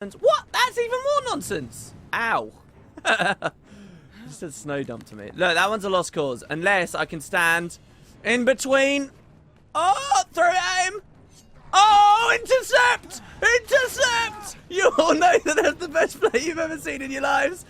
What? That's even more nonsense. Ow. Just a snow dump to me. Look, that one's a lost cause. Unless I can stand in between. Oh, throw it at him. Oh, intercept! Intercept! You all know that that's the best play you've ever seen in your lives.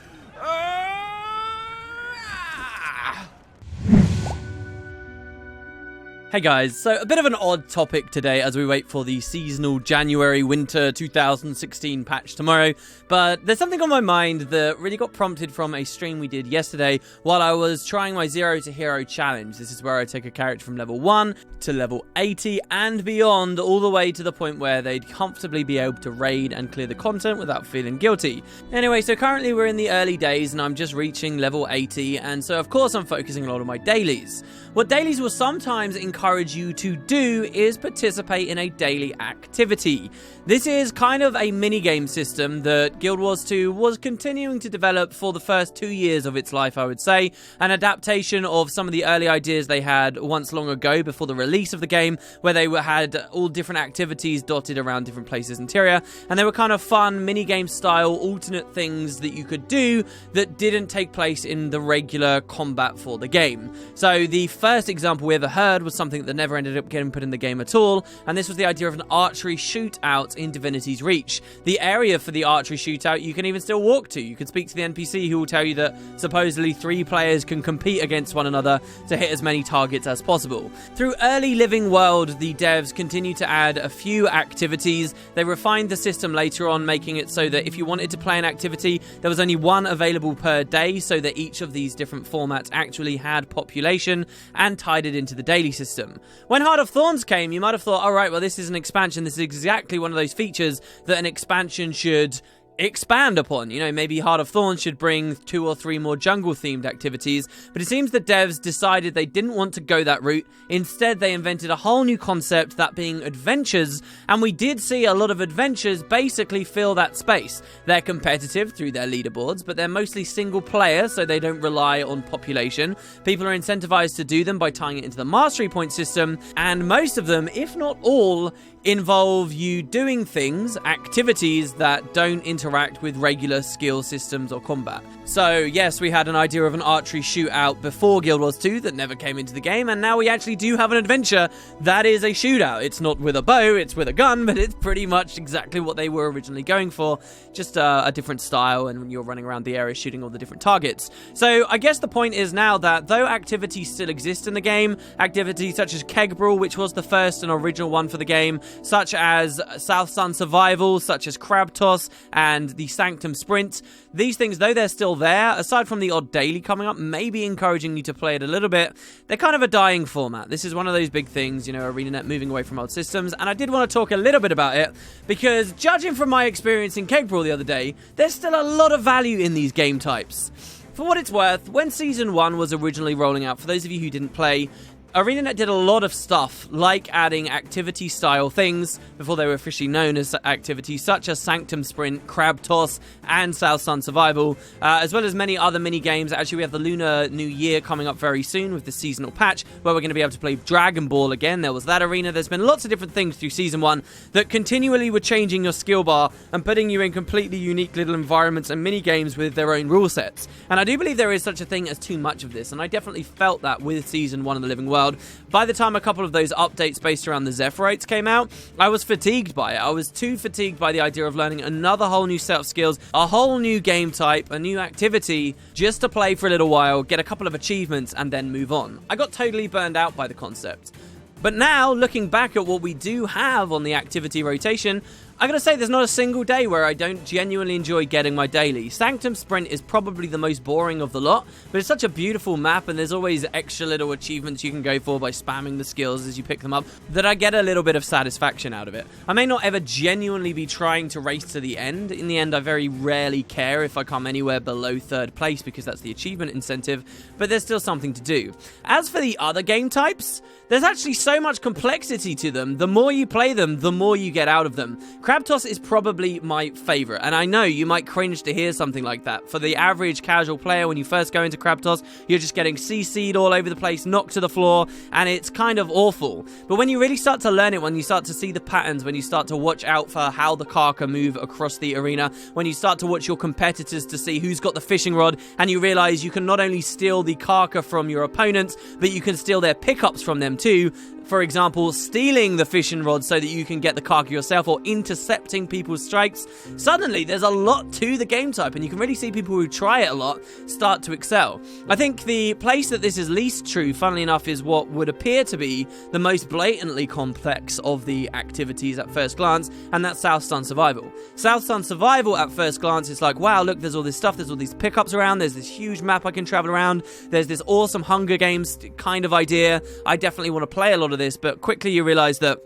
Hey guys, so a bit of an odd topic today as we wait for the seasonal January-Winter 2016 patch tomorrow, but there's something on my mind that really got prompted from a stream we did yesterday while I was trying my Zero to Hero challenge. This is where I take a character from level 1 to level 80 and beyond, all the way to the point where they'd comfortably be able to raid and clear the content without feeling guilty. Anyway, so currently we're in the early days and I'm just reaching level 80, and so of course I'm focusing a lot on my dailies. What dailies will sometimes encourage you to do is participate in a daily activity. This is kind of a mini-game system that Guild Wars 2 was continuing to develop for the first 2 years of its life, I would say. An adaptation of some of the early ideas they had once long ago before the release of the game, where they had all different activities dotted around different places in Tyria, and they were kind of fun mini-game style alternate things that you could do that didn't take place in the regular combat for the game. So the first example we ever heard was something that never ended up getting put in the game at all, and this was the idea of an archery shootout in Divinity's Reach. The area for the archery shootout you can even still walk to. You can speak to the NPC who will tell you that supposedly 3 players can compete against one another to hit as many targets as possible. Through early Living World, the devs continued to add a few activities. They refined the system later on, making it so that if you wanted to play an activity, there was only one available per day, so that each of these different formats actually had population, and tied it into the daily system. When Heart of Thorns came, you might have thought, alright, well, this is an expansion. This is exactly one of those features that an expansion should expand upon. You know, maybe Heart of Thorns should bring 2 or 3 more jungle-themed activities, but it seems the devs decided they didn't want to go that route. Instead, they invented a whole new concept, that being adventures, and we did see a lot of adventures basically fill that space. They're competitive through their leaderboards, but they're mostly single-player, so they don't rely on population. People are incentivized to do them by tying it into the mastery point system, and most of them, if not all, involve you doing things, activities that don't interact with regular skill systems or combat. So yes, we had an idea of an archery shootout before Guild Wars 2 that never came into the game, and now we actually do have an adventure that is a shootout. It's not with a bow, it's with a gun, but it's pretty much exactly what they were originally going for, just a different style, and you're running around the area shooting all the different targets. So I guess the point is now that though activities still exist in the game, activities such as Keg Brawl, which was the first and original one for the game, such as South Sun Survival, such as Crab Toss, and the Sanctum Sprint. These things, though they're still there, aside from the odd daily coming up, maybe encouraging you to play it a little bit, they're kind of a dying format. This is one of those big things, you know, Arenanet moving away from old systems, and I did want to talk a little bit about it, because judging from my experience in Keg Brawl the other day, there's still a lot of value in these game types. For what it's worth, when Season 1 was originally rolling out, for those of you who didn't play, Arenanet did a lot of stuff, like adding activity-style things, before they were officially known as activities, such as Sanctum Sprint, Crab Toss, and South Sun Survival, as well as many other mini-games. Actually, we have the Lunar New Year coming up very soon with the seasonal patch, where we're going to be able to play Dragon Ball again. There was that arena. There's been lots of different things through Season 1 that continually were changing your skill bar and putting you in completely unique little environments and mini-games with their own rule sets. And I do believe there is such a thing as too much of this, and I definitely felt that with Season 1 of the Living World. By the time a couple of those updates based around the Zephyrite came out, I was fatigued by it. I was too fatigued by the idea of learning another whole new set of skills, a whole new game type, a new activity, just to play for a little while, get a couple of achievements, and then move on. I got totally burned out by the concept. But now, looking back at what we do have on the activity rotation, I gotta say, there's not a single day where I don't genuinely enjoy getting my daily. Sanctum Sprint is probably the most boring of the lot, but it's such a beautiful map, and there's always extra little achievements you can go for by spamming the skills as you pick them up, that I get a little bit of satisfaction out of it. I may not ever genuinely be trying to race to the end. In the end, I very rarely care if I come anywhere below 3rd place, because that's the achievement incentive, but there's still something to do. As for the other game types, there's actually so much complexity to them. The more you play them, the more you get out of them. Crab toss is probably my favorite, and I know you might cringe to hear something like that. For the average casual player, when you first go into crab toss, you're just getting CC'd all over the place, knocked to the floor, and it's kind of awful. But when you really start to learn it, when you start to see the patterns, when you start to watch out for how the Karka move across the arena, when you start to watch your competitors to see who's got the fishing rod, and you realize you can not only steal the Karka from your opponents, but you can steal their pickups from them too. For example, stealing the fishing rod so that you can get the Karka yourself, or intercepting people's strikes. Suddenly, there's a lot to the game type, and you can really see people who try it a lot start to excel. I think the place that this is least true, funnily enough, is what would appear to be the most blatantly complex of the activities at first glance, and that's South Sun Survival. South Sun Survival, at first glance, it's like, wow, look, there's all this stuff, there's all these pickups around, there's this huge map I can travel around, there's this awesome Hunger Games kind of idea. I definitely want to play a lot of this, but quickly you realize that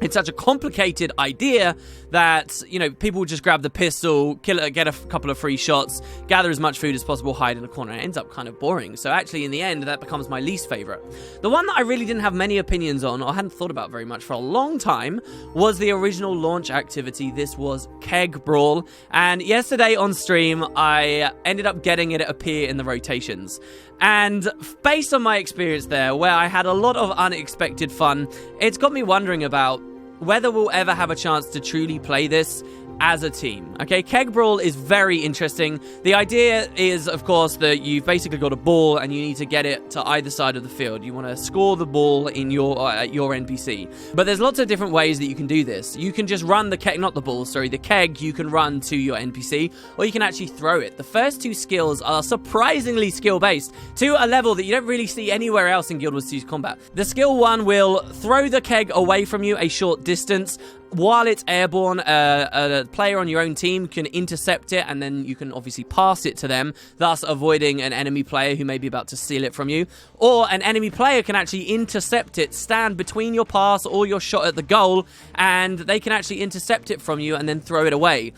it's such a complicated idea that, you know, people just grab the pistol, kill it, get a couple of free shots, gather as much food as possible, hide in a corner. It ends up kind of boring. So actually, in the end, that becomes my least favorite. The one that I really didn't have many opinions on, or hadn't thought about very much for a long time, was the original launch activity. This was Keg Brawl. And yesterday on stream, I ended up getting it to appear in the rotations. And based on my experience there, where I had a lot of unexpected fun, it's got me wondering about whether we'll ever have a chance to truly play this as a team. Okay, Keg Brawl is very interesting. The idea is, of course, that you've basically got a ball and you need to get it to either side of the field. You want to score the ball in your NPC. But there's lots of different ways that you can do this. You can just run the keg, not the ball, sorry, the keg you can run to your NPC, or you can actually throw it. The first two skills are surprisingly skill-based to a level that you don't really see anywhere else in Guild Wars 2's combat. The skill 1 will throw the keg away from you a short distance. While it's airborne, a player on your own team can intercept it, and then you can obviously pass it to them, thus avoiding an enemy player who may be about to steal it from you. Or an enemy player can actually intercept it, stand between your pass or your shot at the goal, and they can actually intercept it from you and then throw it away.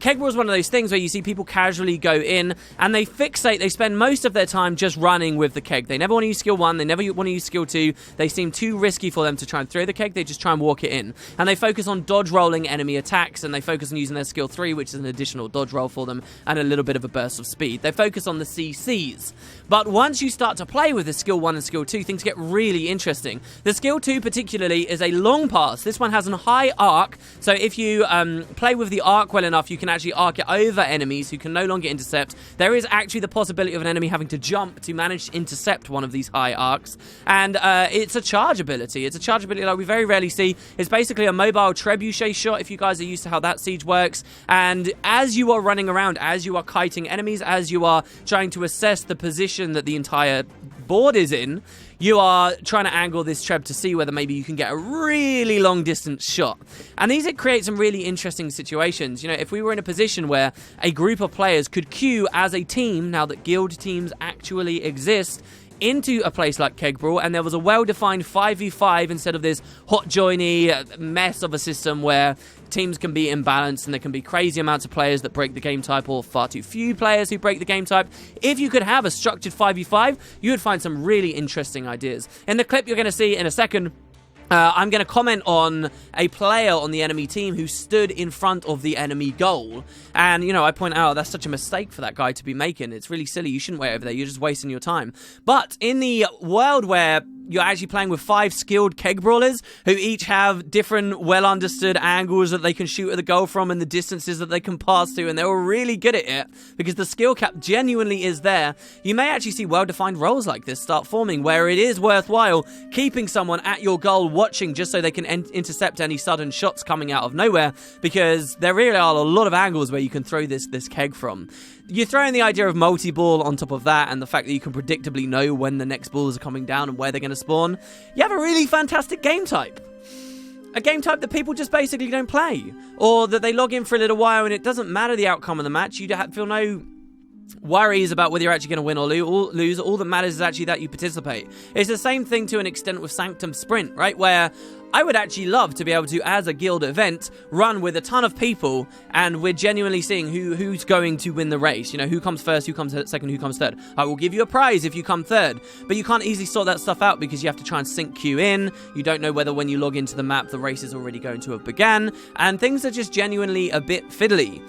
Keg Brawl is one of those things where you see people casually go in and they fixate, they spend most of their time just running with the keg. They never want to use skill 1, they never want to use skill 2, they seem too risky for them to try and throw the keg, they just try and walk it in. And they focus on dodge rolling enemy attacks, and they focus on using their skill 3, which is an additional dodge roll for them, and a little bit of a burst of speed. They focus on the CCs. But once you start to play with the skill 1 and skill 2, things get really interesting. The skill 2 particularly is a long pass. This one has a high arc, so if you play with the arc well enough, you can actually arc it over enemies who can no longer intercept. There is actually the possibility of an enemy having to jump to manage to intercept one of these high arcs, and it's a charge ability. It's a charge ability like we very rarely see. It's basically a mobile trebuchet shot, if you guys are used to how that siege works, and as you are running around, as you are kiting enemies, as you are trying to assess the position that the entire board is in, you are trying to angle this treb to see whether maybe you can get a really long distance shot. And these create some really interesting situations. You know, if we were in a position where a group of players could queue as a team, now that guild teams actually exist, into a place like Keg Brawl, and there was a well-defined 5v5 instead of this hot-joiny mess of a system where teams can be imbalanced and there can be crazy amounts of players that break the game type, or far too few players who break the game type. If you could have a structured 5v5, you would find some really interesting ideas. In the clip you're going to see in a second, I'm going to comment on a player on the enemy team who stood in front of the enemy goal. And, you know, I point out that's such a mistake for that guy to be making. It's really silly. You shouldn't wait over there. You're just wasting your time. But in the world where you're actually playing with 5 skilled keg brawlers who each have different well-understood angles that they can shoot at the goal from and the distances that they can pass to, and they're all really good at it because the skill cap genuinely is there, you may actually see well-defined roles like this start forming where it is worthwhile keeping someone at your goal watching just so they can intercept any sudden shots coming out of nowhere, because there really are a lot of angles where you can throw this keg from. You throw in the idea of multi-ball on top of that, and the fact that you can predictably know when the next balls are coming down and where they're going to spawn. You have a really fantastic game type. A game type that people just basically don't play. Or that they log in for a little while and it doesn't matter the outcome of the match. You feel no worries about whether you're actually going to win or lose. All that matters is actually that you participate. It's the same thing to an extent with Sanctum Sprint, right? Where I would actually love to be able to, as a guild event, run with a ton of people, and we're genuinely seeing who's going to win the race. You know, who comes first, who comes second, who comes third. I will give you a prize if you come third, but you can't easily sort that stuff out because you have to try and sync queue in. You don't know whether when you log into the map, the race is already going to have began, and things are just genuinely a bit fiddly.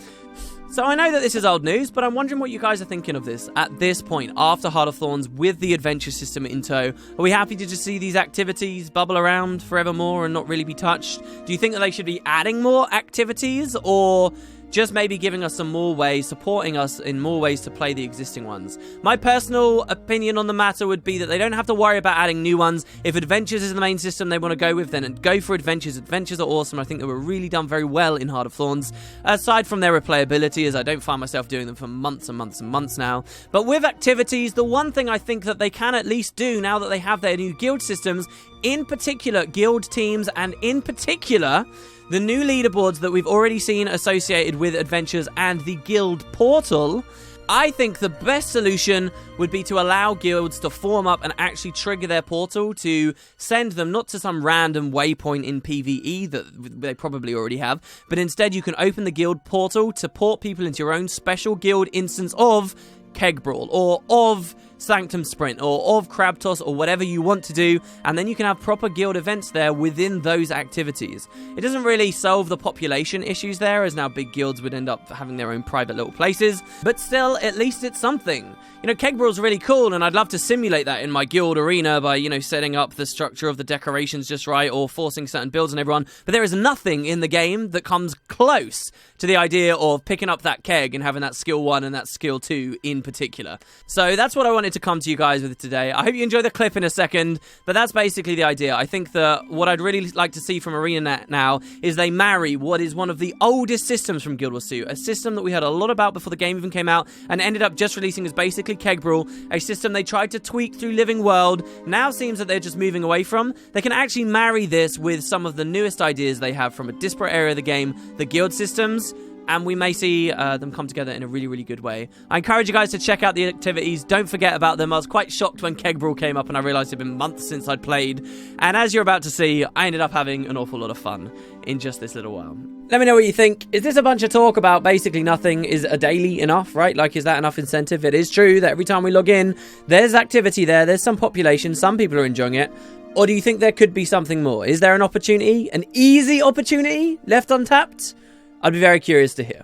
So I know that this is old news, but I'm wondering what you guys are thinking of this at this point, after Heart of Thorns, with the adventure system in tow. Are we happy to just see these activities bubble around forevermore and not really be touched? Do you think that they should be adding more activities, or just maybe giving us some more ways, supporting us in more ways to play the existing ones? My personal opinion on the matter would be that they don't have to worry about adding new ones. If Adventures is the main system they want to go with, then go for Adventures. Adventures are awesome. I think they were really done very well in Heart of Thorns, aside from their replayability, as I don't find myself doing them for months and months and months now. But with activities, the one thing I think that they can at least do now that they have their new guild systems, in particular guild teams, and in particular the new leaderboards that we've already seen associated with Adventures and the guild portal, I think the best solution would be to allow guilds to form up and actually trigger their portal to send them not to some random waypoint in PvE that they probably already have, but instead you can open the guild portal to port people into your own special guild instance of Keg Brawl, or of Sanctum Sprint, or of Crab Toss, or whatever you want to do, and then you can have proper guild events there within those activities. It doesn't really solve the population issues there, as now big guilds would end up having their own private little places, but still, at least it's something. You know, Keg Brawl's really cool, and I'd love to simulate that in my guild arena by, you know, setting up the structure of the decorations just right, or forcing certain builds on everyone, but there is nothing in the game that comes close to the idea of picking up that keg and having that skill 1 and that skill 2 in particular. So that's what I wanted to come to you guys with today. I hope you enjoy the clip in a second, but that's basically the idea. I think that what I'd really like to see from Arenanet now is they marry what is one of the oldest systems from Guild Wars 2, a system that we heard a lot about before the game even came out and ended up just releasing as basically Keg Brawl, a system they tried to tweak through Living World, now seems that they're just moving away from. They can actually marry this with some of the newest ideas they have from a disparate area of the game, the guild systems, and we may see them come together in a really, really good way. I encourage you guys to check out the activities. Don't forget about them. I was quite shocked when Keg Brawl came up and I realised it'd been months since I'd played. And as you're about to see, I ended up having an awful lot of fun in just this little while. Let me know what you think. Is this a bunch of talk about basically nothing? Is a daily enough, right? Like, is that enough incentive? It is true that every time we log in, there's activity there. There's some population. Some people are enjoying it. Or do you think there could be something more? Is there an opportunity? An easy opportunity left untapped? I'd be very curious to hear.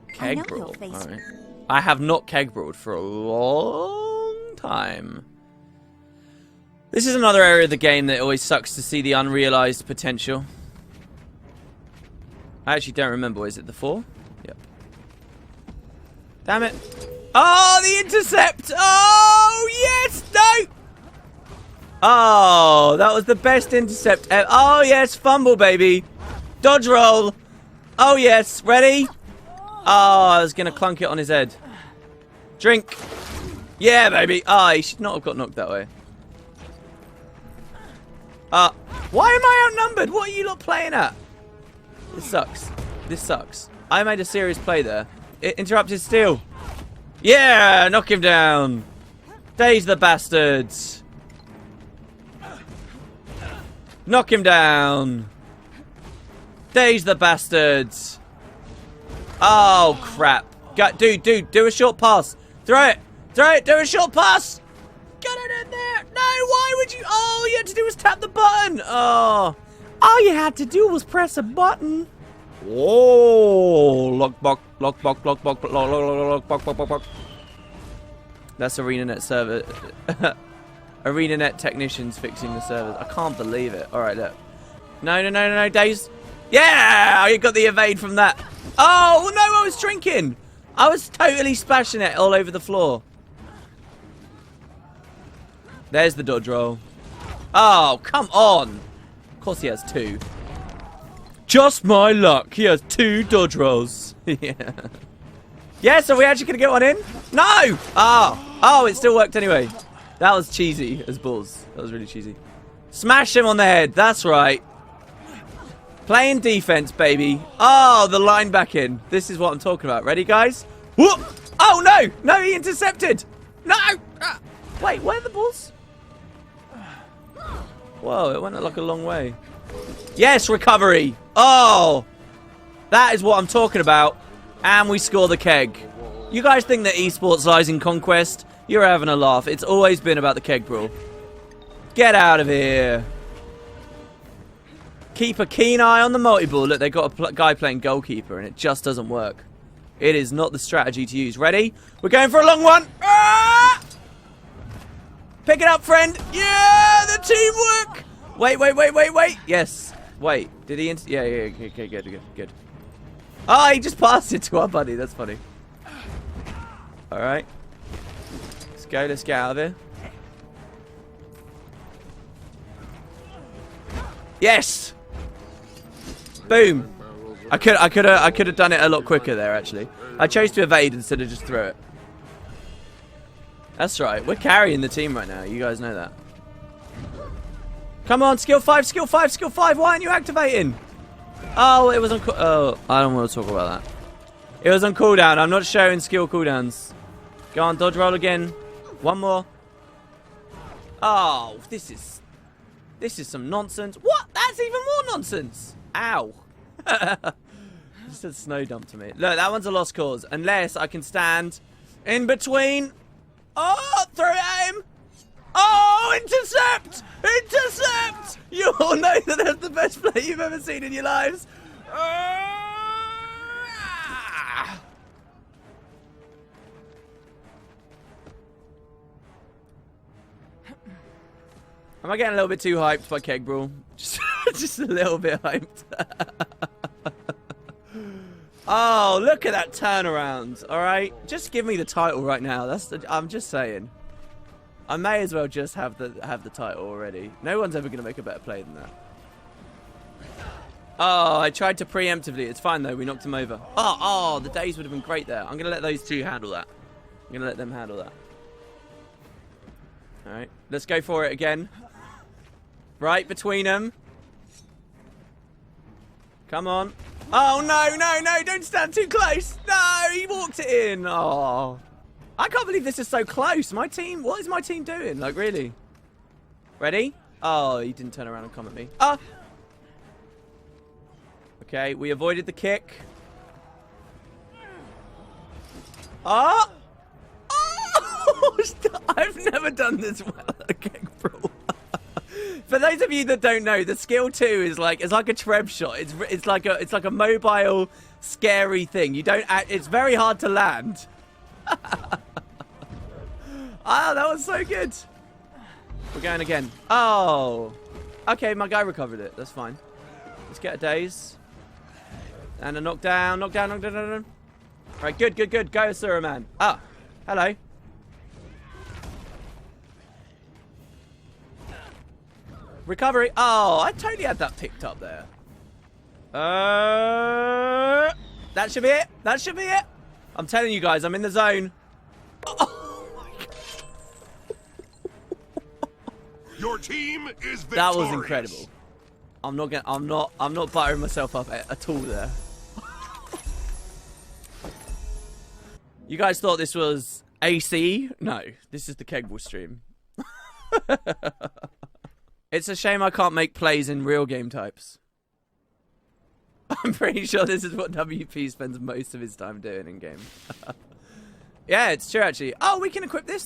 Keg Brawl. Alright. I have not Keg Brawled for a long time. This is another area of the game that always sucks to see the unrealized potential. I actually don't remember. Is it the 4? Yep. Damn it. Oh, the intercept! Oh, yes! No! Oh, that was the best intercept ever. Oh, yes, fumble, baby. Dodge roll. Oh, yes, ready? Oh, I was going to clunk it on his head. Drink. Yeah, baby. Oh, he should not have got knocked that way. Why am I outnumbered? What are you lot playing at? This sucks. This sucks. I made a serious play there. Interrupted steal. Yeah, knock him down. Daze the bastards. Knock him down. Daze the bastards. Oh, crap. Dude, do a short pass. Throw it. Throw it. Do a short pass. Get it in there. No, why would you? All you had to do was tap the button. Oh. All you had to do was press a button. Whoa. Lockbox, lockbox, lockbox, lockbox. That's Arenanet server. Arenanet technicians fixing the servers. I can't believe it. Alright, look. No, Daze. Yeah! You got the evade from that. Oh, no, I was drinking. I was totally splashing it all over the floor. There's the dodge roll. Oh, come on. Of course he has 2. Just my luck. He has 2 dodge rolls. Yeah. Yes, are we actually going to get one in? No! Oh, it still worked anyway. That was cheesy as balls. That was really cheesy. Smash him on the head. That's right. Playing defense, baby. Oh, the line back in. This is what I'm talking about. Ready, guys? Whoop! Oh, no! No, he intercepted! No! Wait, where are the balls? Whoa, it went like a long way. Yes, recovery! Oh! That is what I'm talking about. And we score the keg. You guys think that esports lies in conquest? You're having a laugh. It's always been about the Keg Brawl. Get out of here. Keep a keen eye on the multi-ball. Look, they got a guy playing goalkeeper, and it just doesn't work. It is not the strategy to use. Ready? We're going for a long one. Ah! Pick it up, friend. Yeah, the teamwork. Wait. Yes. Wait. Did he? Yeah. Okay. Good. Oh, he just passed it to our buddy. That's funny. All right. Let's go. Let's get out of here. Yes. Boom. I could have done it a lot quicker there. Actually, I chose to evade instead of just throw it. That's right. We're carrying the team right now. You guys know that. Come on, skill 5. Why aren't you activating? Oh, it was on. Oh, I don't want to talk about that. It was on cooldown. I'm not showing skill cooldowns. Go on, dodge roll again. One more. Oh, this is some nonsense. What? That's even more nonsense. Ow. Just a snow dump to me. Look, that one's a lost cause. Unless I can stand in between. Oh, throw it at him. Oh, intercept! Intercept! You all know that that's the best play you've ever seen in your lives. Am I getting a little bit too hyped by Keg Brawl? Just a little bit hyped. Oh, look at that turnaround. All right, just give me the title right now. I'm just saying. I may as well just have the title already. No one's ever going to make a better play than that. Oh, I tried to preemptively. It's fine though. We knocked him over. Oh, the days would have been great there. I'm going to let those two handle that. I'm going to let them handle that. All right, let's go for it again. Right between them. Come on. Oh, no. Don't stand too close. No, he walked it in. Oh. I can't believe this is so close. My team, what is my team doing? Like, really? Ready? Oh, he didn't turn around and come at me. Ah. Okay, we avoided the kick. Ah. Oh, I've never done this well at Keg Brawl. For those of you that don't know, the skill 2 is like it's like a treb shot. It's like a mobile, scary thing. You don't. It's very hard to land. Oh, that was so good. We're going again. Oh, okay. My guy recovered it. That's fine. Let's get a daze and a knockdown. All right, good. Go, sir, man. Ah, hello. Recovery. Oh, I totally had that picked up there. That should be it. That should be it. I'm telling you guys, I'm in the zone. Oh my God. Your team is victorious. That was incredible. I'm not buttering myself up at all there. You guys thought this was AC? No, this is the Keg Brawl stream. It's a shame I can't make plays in real game types. I'm pretty sure this is what WP spends most of his time doing in game. Yeah, it's true actually. Oh, we can equip this